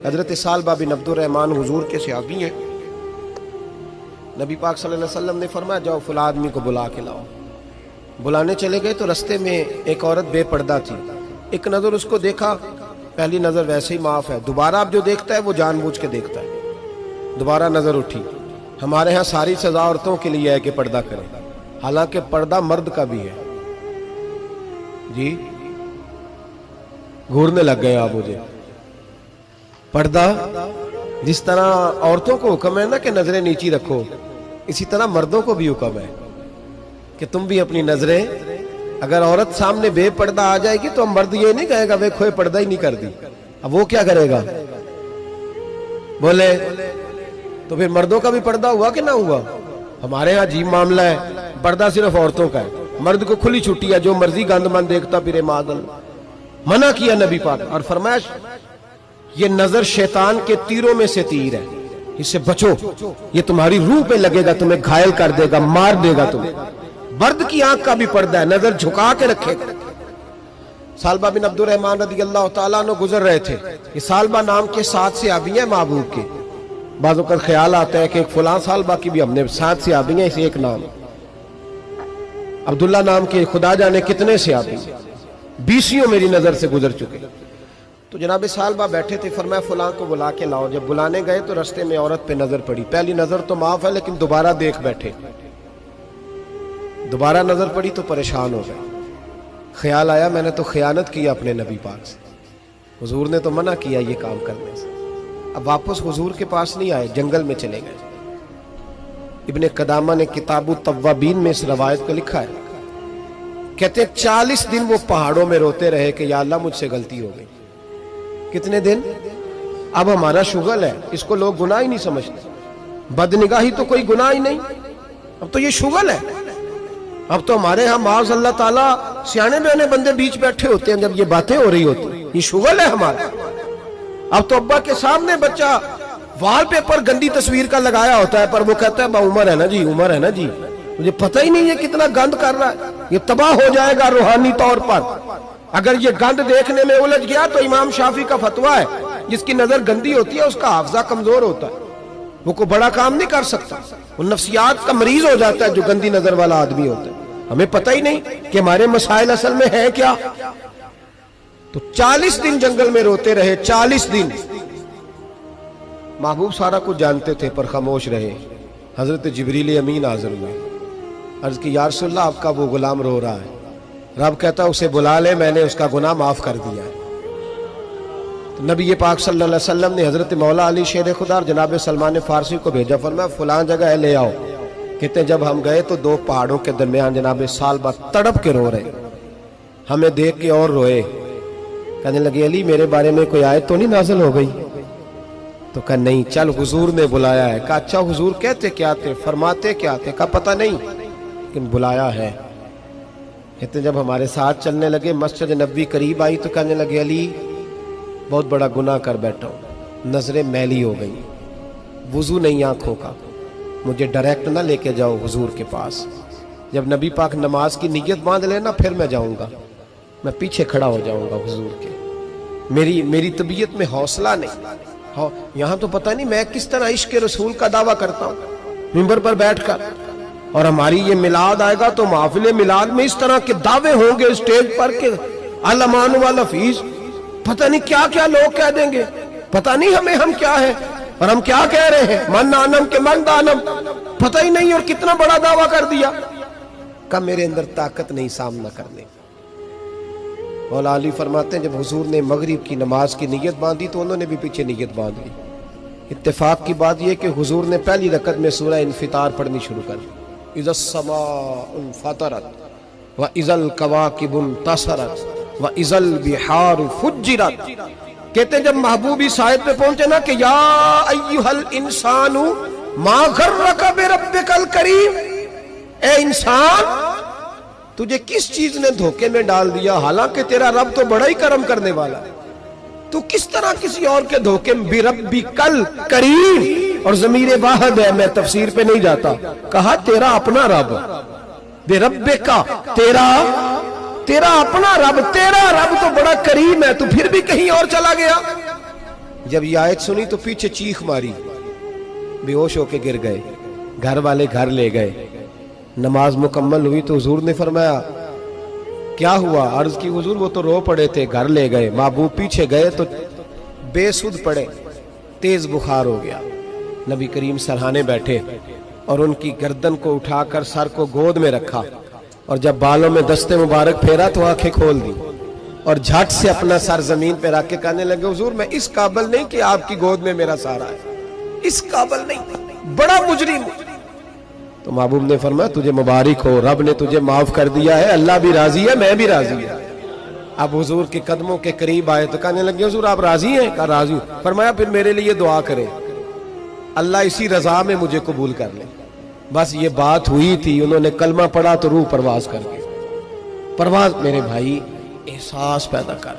हजरत सालबा बिन Abdurrahman हुजूर के सहाबी हैं। नबी पाक सल्लल्लाहु अलैहि वसल्लम ने फरमाया जाओ फला आदमी को बुला के लाओ। बुलाने चले गए तो रास्ते में एक औरत बेपर्दा थी। एक नज़र उसको देखा, पहली नज़र वैसे ही माफ़ है, दोबारा अब जो देखता है वो जानबूझ के देखता है। दोबारा नज़र उठी। हमारे यहाँ सारी सज़ा औरतों के लिए है कि पर्दा करें, हालांकि पर्दा मर्द का भी है। जी घूरने लग गए आप मुझे। पर्दा जिस तरह औरतों को हुक्म है ना कि नजरें नीची रखो, इसी तरह मर्दों को भी हुक्म है कि तुम भी अपनी नजरें, अगर औरत सामने बेपर्दा आ जाएगी तो मर्द ये नहीं कहेगा वे खोए पर्दा ही नहीं कर दी। अब वो क्या करेगा? बोले तो फिर मर्दों का भी पर्दा हुआ कि ना हुआ? हमारे यहाँ अजीब मामला है, पर्दा सिर्फ औरतों का है, मर्द को खुली छुट्टी है, जो मर्जी गंदमंद देखता फिरे मादल। मना किया नबी पाक और फरमाया ये नजर शैतान के तीरों में से तीर है, इससे बचो, ये तुम्हारी रूह पे लगेगा, तुम्हें घायल कर देगा, मार देगा तुम्हें। मर्द की आंख का भी पर्दा है, नजर झुका के रखेगा। सालबा बिन अब्दुर्रहमान रज़ियल्लाहु ताला अन्हु गुजर रहे थे। ये सालबा नाम के 7 सहाबी हैं महबूब के। बाज़ों का ख्याल आता है कि एक फलां सालबा की भी हमने 7 सहाबी हैं, इसे एक नाम अब्दुल्ला नाम के खुदा जाने कितने सहाबी, 20 मेरी नजर से गुजर चुके। तो जनाब सालबा बैठे थे, फरमाया फलां को बुला के लाओ। जब बुलाने गए तो रास्ते में औरत पे नजर पड़ी। पहली नजर तो माफ है, लेकिन दोबारा देख बैठे। दोबारा नजर पड़ी तो परेशान हो गए। ख्याल आया मैंने तो खयानत की अपने नबी पाक से, हुजूर ने तो मना किया ये काम करने से। अब वापस हुजूर के पास नहीं आए, जंगल में चले गए। इब्ने कदामा ने किताबु तव्वाबीन में इस रवायत को लिखा है। कहते 40 दिन वो पहाड़ों में रोते रहे कि या अल्लाह मुझसे गलती हो गई। कितने दिन? अब हमारा शुगल है, इसको लोग गुनाह ही नहीं समझते। बदनिगाही तो कोई गुनाह ही नहीं, अब तो ये शुगल है। अब तो हमारे यहाँ माज़ अल्लाह ताला सियाने बयाने बंदे बीच बैठे होते हैं जब ये बातें हो रही होती, ये शुगल है हमारा। अब तो अब्बा के सामने बच्चा वॉलपेपर गंदी तस्वीर का लगाया होता है, पर वो कहता है उम्र है ना जी, उम्र है ना जी, मुझे पता ही नहीं है कितना गंद कर रहा है, ये तबाह हो जाएगा रूहानी तौर पर। अगर ये गंद देखने में उलझ गया तो इमाम शाफी का फतवा है, जिसकी नजर गंदी होती है उसका हाफजा कमजोर होता है, वो कोई बड़ा काम नहीं कर सकता, वो नफ्सियात का मरीज हो जाता है जो गंदी नजर वाला आदमी होता है। हमें पता ही नहीं कि हमारे मसाइल असल में है क्या। तो 40 दिन जंगल में रोते रहे, 40 दिन। महबूब सारा कुछ जानते थे पर खामोश रहे। हजरत जिब्रील अमीन हाजिर हुए, अर्ज की या रसूल अल्लाह आपका वो गुलाम रो रहा है। रब कहता उसे बुला ले, मैंने उसका गुनाह माफ कर दिया है। तो नबी पाक सल्लल्लाहु अलैहि वसल्लम ने हजरत मौला अली शेर खुदा और जनाब सलमान फारसी को भेजा, फरमाया फलां जगह है, ले आओ। कहते जब हम गए तो 2 पहाड़ों के दरमियान जनाब सालबा तड़प के रो रहे, हमें देख के और रोए। कहने लगे अली मेरे बारे में कोई आयत तो नहीं नाज़िल हो गई? तो कहा नहीं, चल हुजूर ने बुलाया है। कहा अच्छा हुजूर कहते क्या थे, फरमाते क्या थे? कहा पता नहीं, लेकिन बुलाया है। कहते जब हमारे साथ चलने लगे, मस्जिद नबवी करीब आई तो कहने लगे अली बहुत बड़ा गुनाह कर बैठा हूँ, नजरें मैली हो गई, वुजू नहीं आंखों का, मुझे डायरेक्ट ना लेके जाओ हुजूर के पास। जब नबी पाक नमाज की नीयत बांध लेना फिर मैं जाऊंगा, मैं पीछे खड़ा हो जाऊंगा हुजूर के। मेरी तबीयत में हौसला नहीं। हाँ, यहाँ तो पता नहीं मैं किस तरह इश्क रसूल का दावा करता हूँ मिंबर पर बैठकर, और हमारी ये मिलाद आएगा तो महफिल मिलाद में इस तरह के दावे होंगे स्टेज पर के अलमान वाला फीस, पता नहीं क्या क्या लोग कह देंगे, पता नहीं हमें हम क्या है और हम क्या कह रहे हैं, मन आनम के मन दानम, पता ही नहीं, और कितना बड़ा दावा कर दिया। कब मेरे अंदर ताकत नहीं सामना करने। मौला अली फरमाते हैं जब हुजूर ने मगरिब की नमाज की नीयत बांधी तो उन्होंने भी पीछे नीयत बांध ली। इत्तेफाक की बात यह कि हुजूर ने पहली रकत में सूरह इन्फितार पढ़नी शुरू कर दी, इज़ा समाउन फतरत व इज़ल कवाकिबुन तसरत व इज़ल बिहार फुज्जिरत। कहते जब महबूब इस आयत पे पहुंचे ना कि या अय्युहल इंसानु मा गर्रका बिरब्बिकल करीम, ए इंसान तुझे किस चीज ने धोखे में डाल दिया, हालांकि तेरा रब तो बड़ा ही करम करने वाला है, तू किस तरह किसी और के धोखे में। बिरब्बिकल करीम, और ज़मीर वाहिद है, मैं तफसीर पे नहीं जाता, कहा तेरा अपना रब, बिरब्बिका तेरा अपना रब, तेरा रब तो बड़ा करीम है, तू फिर भी कहीं और चला गया। जब ये आयत सुनी तो पीछे चीख मारी, बेहोश होके गिर गए। घर वाले घर ले गए। नमाज मुकम्मल हुई तो हुजूर ने फरमाया क्या हुआ? अर्ज की हुजूर वो तो रो पड़े थे, घर ले गए। महबूब पीछे गए तो बेसुध पड़े, तेज बुखार हो गया। नबी करीम सरहाने बैठे और उनकी गर्दन को उठाकर सर को गोद में रखा और जब बालों में दस्ते मुबारक फेरा तो आंखें खोल दी और झट से अपना सर जमीन पे रख के कहने लगे हुजूर मैं इस काबिल नहीं कि आपकी गोद में मेरा सहारा है, इस काबिल नहीं, बड़ा मुजरिम। तो महबूब ने फरमाया तुझे मुबारक हो, रब ने तुझे माफ कर दिया है, अल्लाह भी राजी है, मैं भी राजी है। अब हुजूर के कदमों के करीब आए तो कहने लगे हुजूर आप राजी हैं? कहा राजी हूं। फरमाया फिर मेरे लिए दुआ करें, अल्लाह इसी रजा में मुझे कबूल कर ले। बस ये बात हुई थी, उन्होंने कलमा पढ़ा तो रूह परवाज कर गई। परवाज मेरे भाई एहसास पैदा कर।